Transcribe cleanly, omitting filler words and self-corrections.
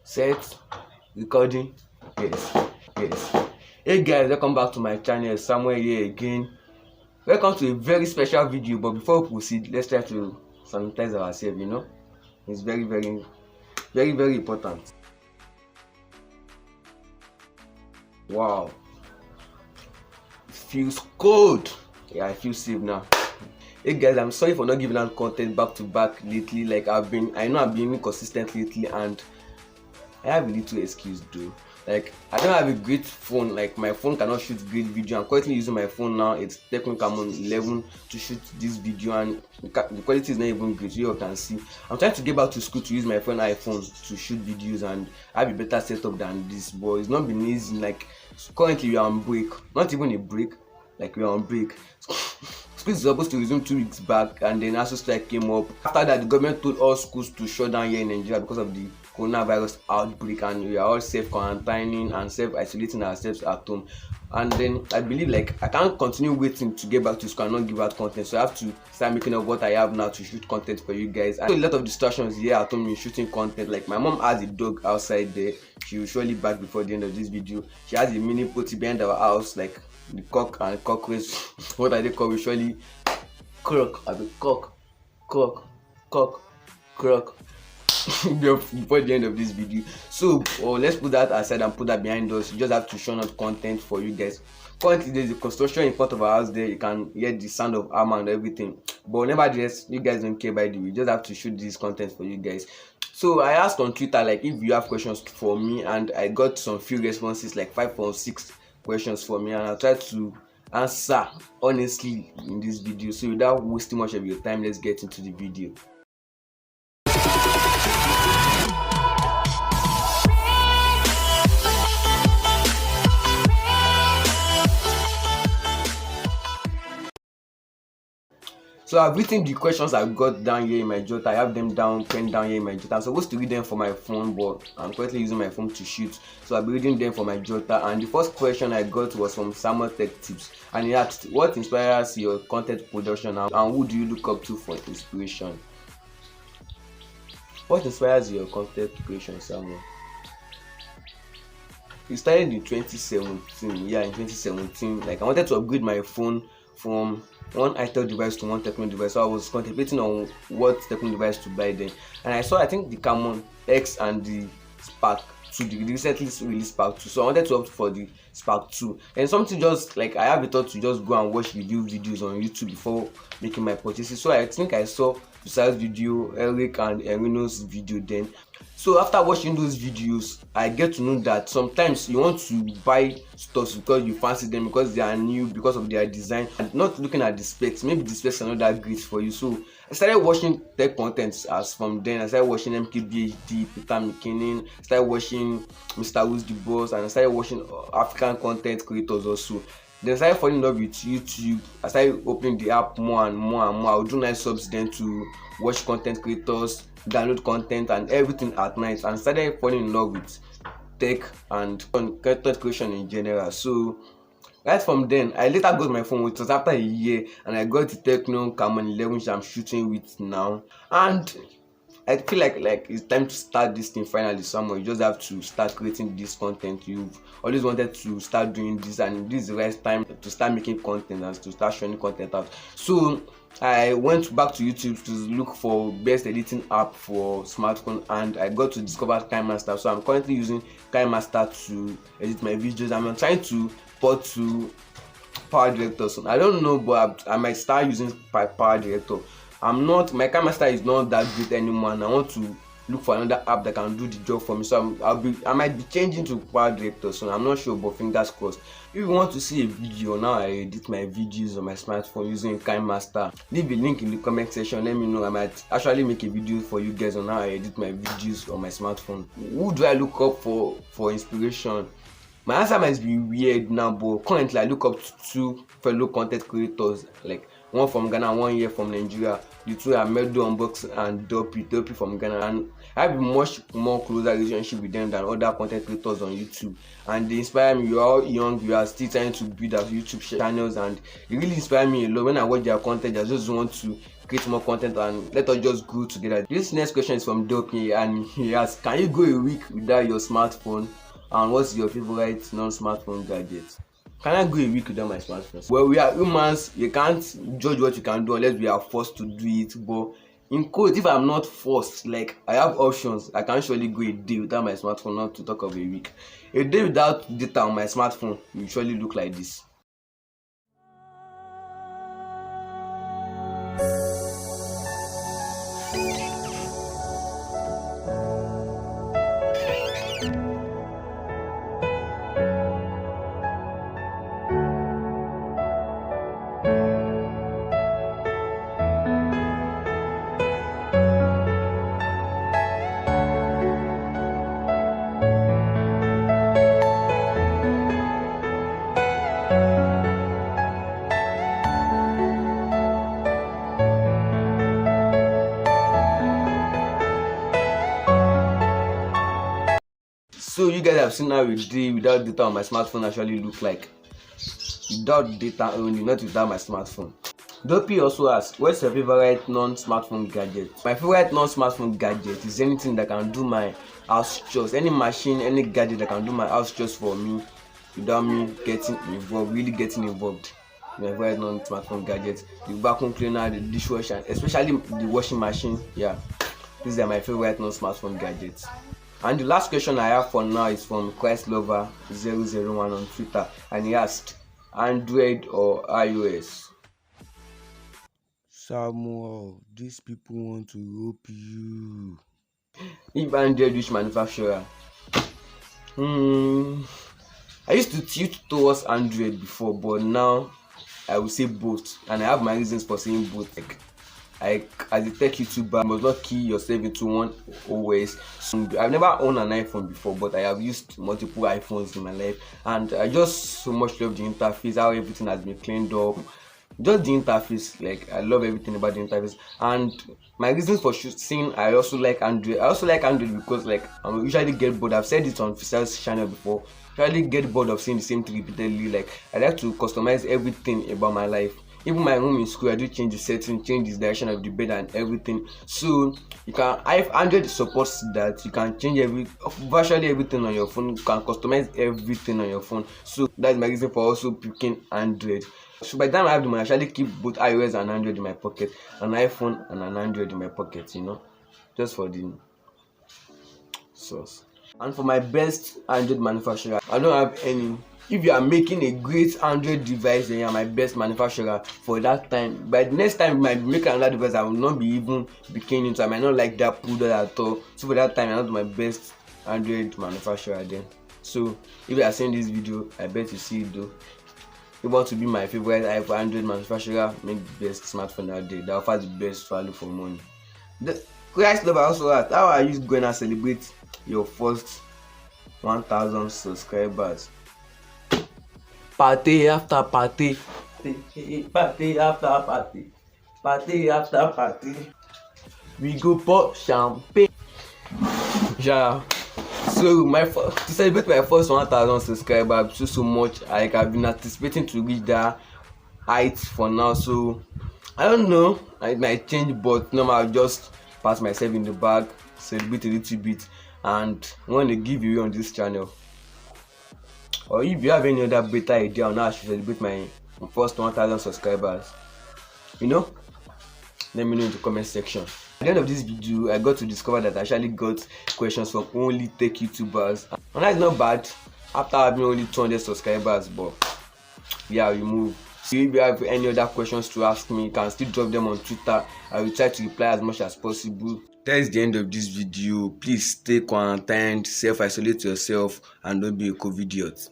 Set recording. Yes. Hey guys, welcome back to my channel. Samuel here again. Welcome to a very special video. But before we proceed, let's try to sanitize ourselves. It's very important. Wow, it feels cold. Yeah, I feel safe now. Hey guys, I'm sorry for not giving out content back to back lately. Like I know I've been inconsistent lately, and I have a little excuse though. Like I don't have a great phone. Like my phone cannot shoot great video. I'm currently using my phone now. It's Techno 11 to shoot this video, and the quality is not even great. You all can see. I'm trying to get back to school to use my phone iPhone to shoot videos and have a better setup than this. But it's not been easy. Like currently we are on break. Not even a break. Like we are on break. School is supposed to resume 2 weeks back, and then ASU strike came up. After that, the government told all schools to shut down here in Nigeria because of the coronavirus outbreak, and we are all self-quarantining and self-isolating ourselves at home. And then I believe like I can't continue waiting to get back to school and not give out content, so I have to start making up what I have now to shoot content for you guys. And a lot of distractions here at home in shooting content. Like my mom has a dog outside there. She will surely back before the end of this video. She has a mini potty behind our house, like the cock and cockroach. What are they called? We surely croak. I will cock before the end of this video. So let's put that aside and put that behind us. You just have to show out content for you guys. Currently there's a construction in front of our house there. You can hear the sound of hammer and everything, but nevertheless you guys don't care. By the way, you just have to shoot this content for you guys. So I asked on Twitter like if you have questions for me, and I got some few responses, like 5 or 6 questions for me, and I'll try to answer honestly in this video. So without wasting much of your time, let's get into the video. So I've written the questions I got down here in my jotter. I have them down, penned down here in my jotter. I'm supposed to read them for my phone, but I'm currently using my phone to shoot. So I'll be reading them for my jotter. And the first question I got was from Samuel Tech Tips, and he asked, "What inspires your content production, and who do you look up to for inspiration?" What inspires your content creation, Samuel? It started in 2017. Yeah, in 2017. Like I wanted to upgrade my phone from one itel device to one Techno device, so I was contemplating on what Techno device to buy then, and I think the Camon X and the Spark 2, the recently released Spark 2, so I wanted to opt for the Spark 2. And something just like I have a thought to just go and watch review videos on YouTube before making my purchases. So I think I saw Tusa's video, Eric and Erino's video then. So after watching those videos, I get to know that sometimes you want to buy stuff because you fancy them, because they are new, because of their design, and not looking at the specs. Maybe the specs are not that great for you. So I started watching tech contents as from then. I started watching MKBHD, Peter McKinnon, started watching Mr. Who's the Boss, and I started watching African content creators also. Then I started falling in love with YouTube. I started opening the app more and more. I would do night subs then to watch content creators, download content and everything at night, and started falling in love with tech and content creation in general. So right from then, I later got my phone, which was after a year, and I got the Techno 11 which I'm shooting with now. And I feel like it's time to start this thing finally. Somewhere you just have to start creating this content. You've always wanted to start doing this, and this is the right time to start making content and to start showing content out. So I went back to YouTube to look for best editing app for smartphone, and I got to discover KineMaster. So I'm currently using KineMaster to edit my videos. I'm trying to port to Power Director soon. I don't know, but I might start using Power Director. My KineMaster is not that great anymore, and I want to look for another app that can do the job for me. So I might be changing to Power Director soon. I'm not sure, but fingers crossed. If you want to see a video on how I edit my videos on my smartphone using KineMaster, leave a link in the comment section. Let me know. I might actually make a video for you guys on how I edit my videos on my smartphone. Who do I look up for inspiration? My answer might be weird now, but currently I look up to 2 fellow content creators, like one from Ghana, one here from Nigeria. The two are Bello and Dopey from Ghana, and I have a much more closer relationship with them than other content creators on YouTube, and they inspire me. You are all young, you are still trying to build our YouTube channels, and it really inspire me a lot. When I watch their content, I just want to create more content, and let us just grow together. This next question is from Doki, and he asks, can you go a week without your smartphone, and what's your favorite non-smartphone gadget? Can I go a week without my smartphone? Well, we are humans, you can't judge what you can do unless we are forced to do it. But in quote, if I'm not forced, like I have options, I can surely go a day without my smartphone, not to talk of a week. A day without data on my smartphone will surely look like this. So you guys have seen how a day without data on my smartphone actually look like. Without data only, not without my smartphone. Dopey also asks, what's your favorite non-smartphone gadget? My favorite non-smartphone gadget is anything that can do my house chores, any machine, any gadget that can do my house chores for me without me getting involved, really getting involved. My favorite non-smartphone gadget, the vacuum cleaner, the dishwasher, especially the washing machine. Yeah, these are my favorite non-smartphone gadgets. And the last question I have for now is from ChristLover001 on Twitter, and he asked, Android or iOS? Samuel, these people want to rope you. If Android, which manufacturer? I used to tilt towards Android before, but now I will say both, and I have my reasons for saying both. Like as a tech YouTuber, you must not key yourself into one OS. So I've never owned an iPhone before, but I have used multiple iPhones in my life, and I just so much love the interface, how everything has been cleaned up. Just the interface, like I love everything about the interface. And my reasons for choosing, I also like Android. I also like Android because like I usually get bored. I've said it on Fisal's channel before. I usually get bored of seeing the same thing repeatedly. Like I like to customize everything about my life. Even my room in school, I do change the setting, change the direction of the bed and everything. So you can, if Android supports that, you can change virtually everything on your phone. You can customize everything on your phone. So that's my reason for also picking Android. So by the time I have the money, I actually keep both iOS and Android in my pocket, an iPhone and an Android in my pocket, just for the source. And for my best Android manufacturer, I don't have any. If you are making a great Android device, then you are my best manufacturer for that time. By the next time you might make another device, I will not be even keen into. I might not like that product at all. So for that time, I'm not my best Android manufacturer then. So if you are seeing this video, I bet you see it though. If you want to be my favorite Android manufacturer, make the best smartphone out there that offers the best value for money. The Christ lover also asked, how are you going to celebrate your first 1,000 subscribers? Party after party, party after party, party after party. We go pop champagne. Yeah. So to celebrate my first 1,000 subscribers, so much. Like I've been anticipating to reach that height for now. So I don't know. It might change, but no, I'll just pass myself in the bag, celebrate a little bit, and I want to give you on this channel. Or if you have any other better idea on how I should celebrate my first 1,000 subscribers, let me know in the comment section. At the end of this video, I got to discover that I actually got questions from only tech YouTubers, and that's not bad after having only 200 subscribers. But yeah, we move. So if you have any other questions to ask me, you can still drop them on Twitter. I will try to reply as much as possible. That is the end of this video. Please stay quarantined, self-isolate yourself, and don't be a COVID idiot.